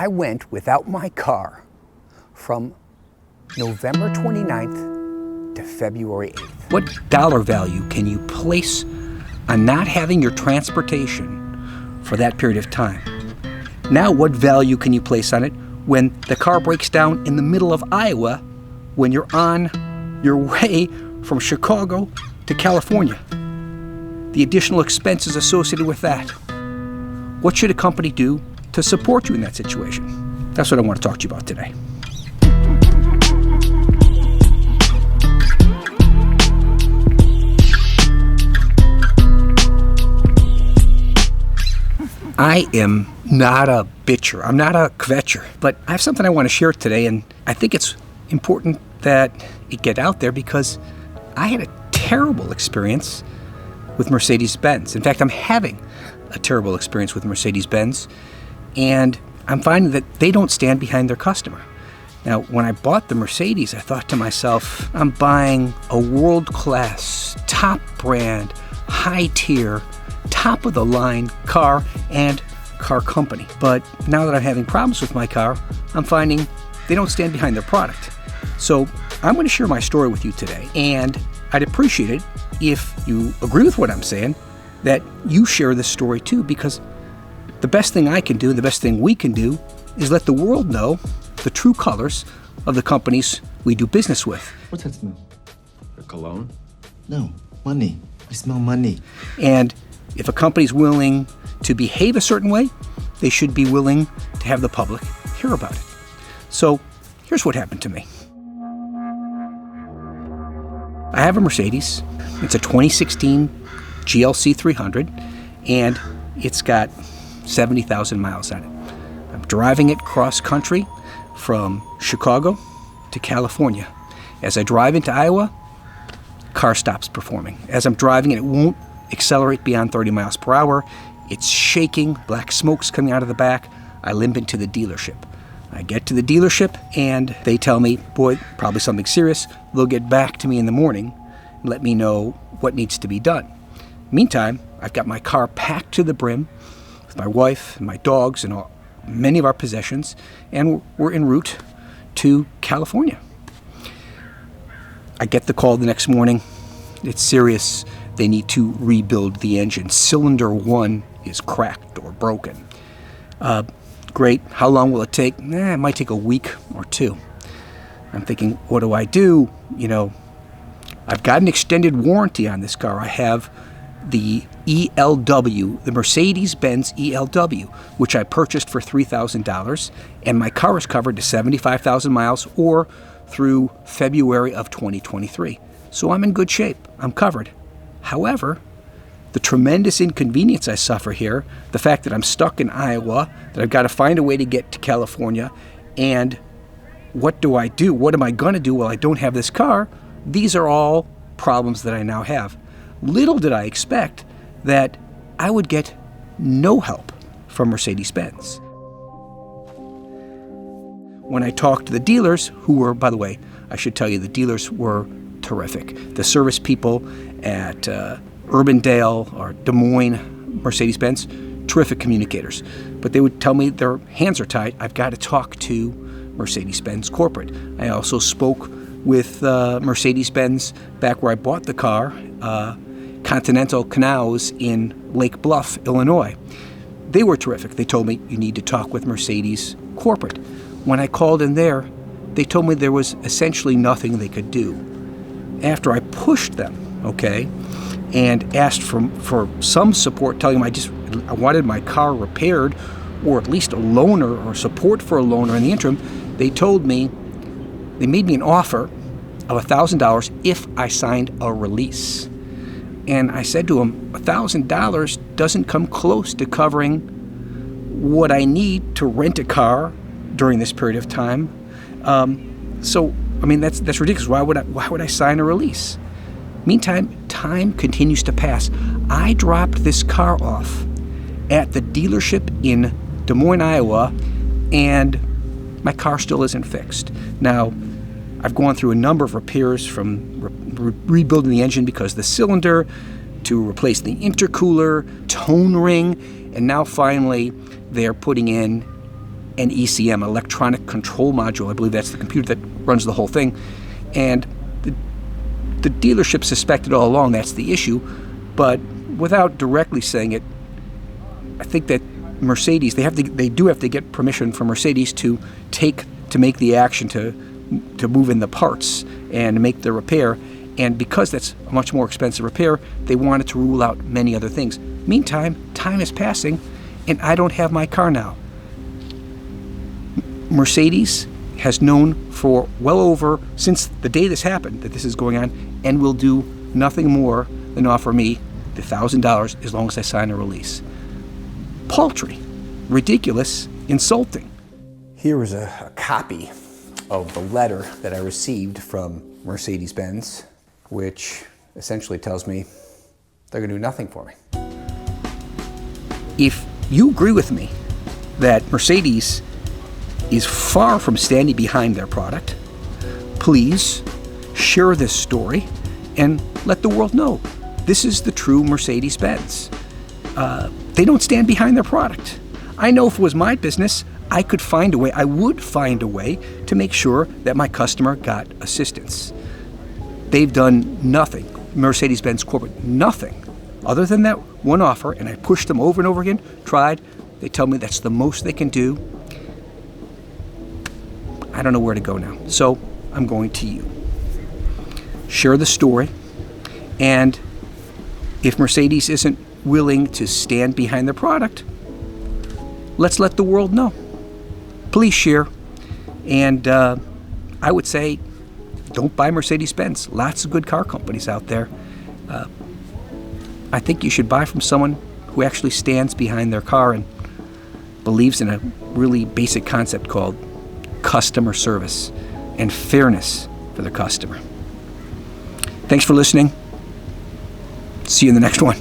I went without my car from November 29th to February 8th. What dollar value can you place on not having your transportation for that period of time? Now, what value can you place on it when the car breaks down in the middle of Iowa when you're on your way from Chicago to California? The additional expenses associated with that. What should a company do to support you in that situation? That's what I want to talk to you about today. I am not a bitcher. I'm not a kvetcher. But I have something I want to share today, and I think it's important that it get out there because I had a terrible experience with Mercedes-Benz. In fact, I'm having a terrible experience with Mercedes-Benz, and I'm finding that they don't stand behind their customer. Now, when I bought the Mercedes, I thought to myself, I'm buying a world-class, top brand, high-tier, top-of-the-line car and car company. But now that I'm having problems with my car, I'm finding they don't stand behind their product. So I'm going to share my story with you today, and I'd appreciate it if you agree with what I'm saying, that you share this story too, because the best thing I can do, the best thing we can do, is let the world know the true colors of the companies we do business with. What's that smell? The cologne? No, money. I smell money. And if a company's willing to behave a certain way, they should be willing to have the public hear about it. So here's what happened to me. I have a Mercedes. It's a 2016 GLC 300, and it's got 70,000 miles on it. I'm driving it cross-country from Chicago to California. As I drive into Iowa, car stops performing. As I'm driving it won't accelerate beyond 30 miles per hour. It's shaking, black smoke's coming out of the back. I limp into the dealership. I get to the dealership, and they tell me, boy, probably something serious. They'll get back to me in the morning and let me know what needs to be done. Meantime, I've got my car packed to the brim with my wife and my dogs and many of our possessions, and we're en route to California. I get the call the next morning. It's serious. They need to rebuild the engine. Cylinder 1 is cracked or broken. Great. How long will it take? It might take a week or two. I'm thinking, what do I do? I've got an extended warranty on this car. I have the ELW, the Mercedes-Benz ELW, which I purchased for $3,000, and my car is covered to 75,000 miles or through February of 2023. So I'm in good shape. I'm covered. However, the tremendous inconvenience I suffer here, the fact that I'm stuck in Iowa, that I've got to find a way to get to California, and what do I do? What am I going to do while I don't have this car? These are all problems that I now have. Little did I expect that I would get no help from Mercedes-Benz. When I talked to the dealers, who were, by the way, I should tell you, the dealers were terrific. The service people at Urbandale or Des Moines Mercedes-Benz, terrific communicators. But they would tell me their hands are tied. I've got to talk to Mercedes-Benz corporate. I also spoke with Mercedes-Benz back where I bought the car, Continental Canals in Lake Bluff, Illinois. They were terrific. They told me, you need to talk with Mercedes corporate. When I called in there, they told me there was essentially nothing they could do. After I pushed them, and asked for some support, telling them I wanted my car repaired, or at least a loaner or support for a loaner in the interim, they made me an offer of $1,000 if I signed a release. And I said to them, $1,000 doesn't come close to covering what I need to rent a car during this period of time. That's ridiculous. Why would I sign a release? Meantime, time continues to pass. I dropped this car off at the dealership in Des Moines, Iowa, and my car still isn't fixed. Now, I've gone through a number of repairs, from rebuilding the engine because of the cylinder, to replace the intercooler, tone ring, and now finally they're putting in an ECM, electronic control module. I believe that's the computer that runs the whole thing. And the dealership suspected all along that's the issue, but without directly saying it, I think that Mercedes, they do have to get permission from Mercedes to make the action to move in the parts and make the repair. And because that's a much more expensive repair, they wanted to rule out many other things. Meantime, time is passing, and I don't have my car now. Mercedes has known for since the day this happened, that this is going on, and will do nothing more than offer me the $1,000 as long as I sign a release. Paltry, ridiculous, insulting. Here is a copy of the letter that I received from Mercedes-Benz, which essentially tells me they're going to do nothing for me. If you agree with me that Mercedes is far from standing behind their product, please share this story and let the world know this is the true Mercedes-Benz. They don't stand behind their product. I know if it was my business, I would find a way to make sure that my customer got assistance. They've done nothing, Mercedes-Benz Corporate, nothing other than that one offer, and I pushed them over and over again, tried. They tell me that's the most they can do. I don't know where to go now, so I'm going to you. Share the story, and if Mercedes isn't willing to stand behind their product, let's let the world know. Please share, and I would say don't buy Mercedes-Benz. Lots of good car companies out there. I think you should buy from someone who actually stands behind their car and believes in a really basic concept called customer service and fairness for the customer. Thanks for listening. See you in the next one.